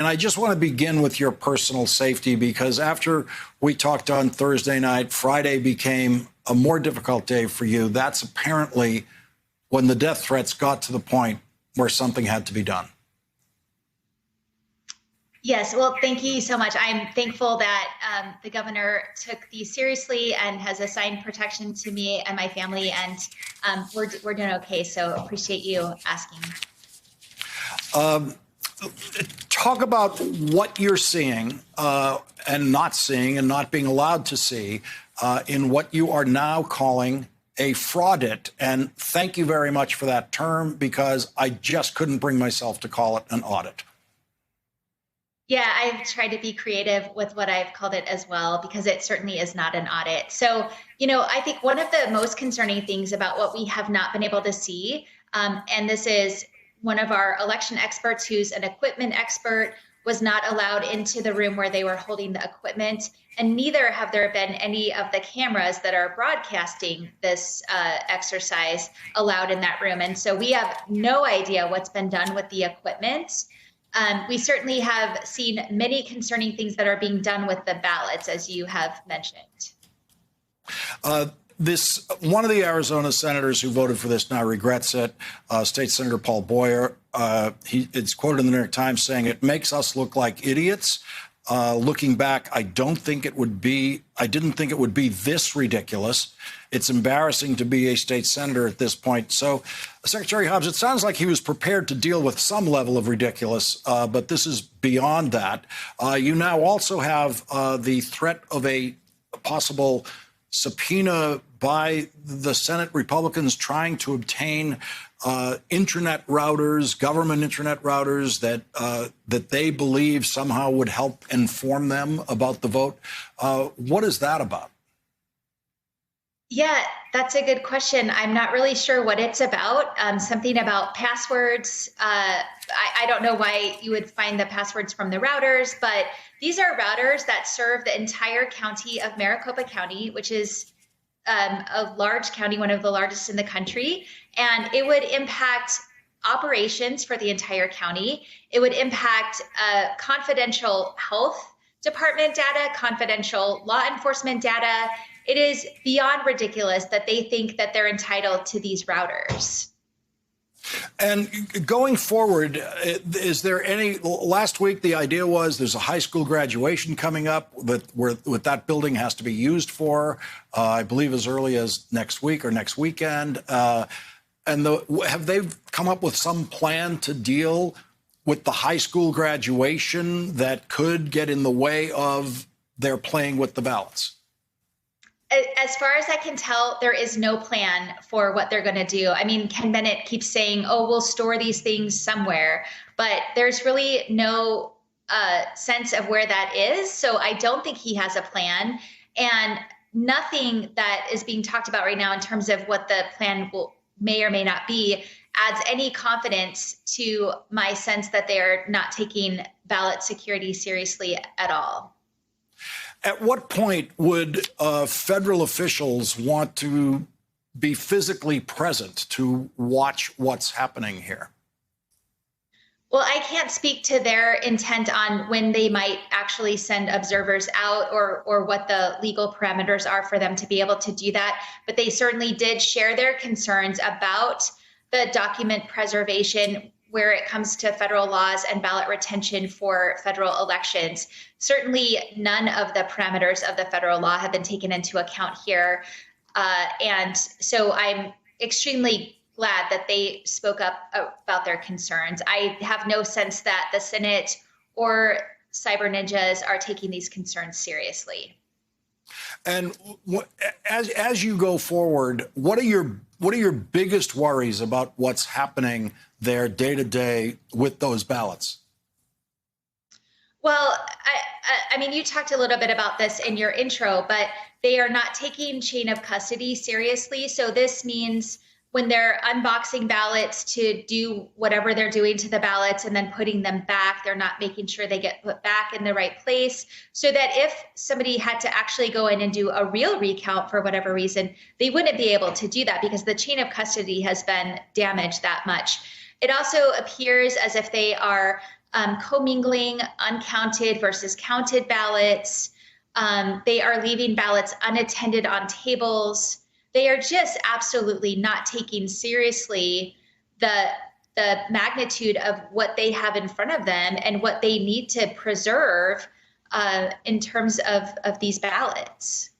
And I just want to begin with your personal safety, because after we talked on Thursday night, Friday became a more difficult day for you. That's apparently when the death threats got to the point where something had to be done. Yes, well, thank you so much. I'm thankful that the governor took these seriously and has assigned protection to me and my family, and we're doing okay. So appreciate you asking. Talk about what you're seeing and not being allowed to see in what you are now calling a fraudit. And thank you very much for that term, because I just couldn't bring myself to call it an audit. Yeah, I've tried to be creative with what I've called it as well, because it certainly is not an audit. So, I think one of the most concerning things about what we have not been able to see, and this is one of our election experts who's an equipment expert, was not allowed into the room where they were holding the equipment. And neither have there been any of the cameras that are broadcasting this exercise allowed in that room. And so we have no idea what's been done with the equipment. We certainly have seen many concerning things that are being done with the ballots, as you have mentioned. One of the Arizona senators who voted for this now regrets it. State Senator Paul Boyer, it's quoted in the New York Times saying, "It makes us look like idiots." Looking back, I didn't think it would be this ridiculous. It's embarrassing to be a state senator at this point. So, Secretary Hobbs, it sounds like he was prepared to deal with some level of ridiculous, but this is beyond that. You now also have the threat of a possible subpoena by the Senate Republicans trying to obtain internet routers, government internet routers that they believe somehow would help inform them about the vote. What is that about? Yeah, that's a good question. I'm not really sure what it's about. Something about passwords. I don't know why you would find the passwords from the routers, but these are routers that serve the entire county of Maricopa County, which is a large county, one of the largest in the country. And it would impact operations for the entire county. It would impact confidential health department data, confidential law enforcement data. It is beyond ridiculous that they think that they're entitled to these routers. And going forward, is there any, last week the idea was there's a high school graduation coming up what that building has to be used for, I believe as early as next week or next weekend. Have they come up with some plan to deal with the high school graduation that could get in the way of their playing with the ballots? As far as I can tell, there is no plan for what they're going to do. I mean, Ken Bennett keeps saying, oh, we'll store these things somewhere, but there's really no sense of where that is. So I don't think he has a plan, and nothing that is being talked about right now in terms of what the plan may or may not be adds any confidence to my sense that they're not taking ballot security seriously at all. At what point would federal officials want to be physically present to watch what's happening here? Well, I can't speak to their intent on when they might actually send observers out or what the legal parameters are for them to be able to do that. But they certainly did share their concerns about the document preservation where it comes to federal laws and ballot retention for federal elections. Certainly none of the parameters of the federal law have been taken into account here. And so I'm extremely glad that they spoke up about their concerns. I have no sense that the Senate or cyber ninjas are taking these concerns seriously. And as you go forward, what are your biggest worries about what's happening there day to day with those ballots? Well, I mean, you talked a little bit about this in your intro, but they are not taking chain of custody seriously. So this means when they're unboxing ballots to do whatever they're doing to the ballots and then putting them back, they're not making sure they get put back in the right place, so that if somebody had to actually go in and do a real recount for whatever reason, they wouldn't be able to do that because the chain of custody has been damaged that much. It also appears as if they are commingling uncounted versus counted ballots. They are leaving ballots unattended on tables. They are just absolutely not taking seriously the magnitude of what they have in front of them and what they need to preserve in terms of these ballots.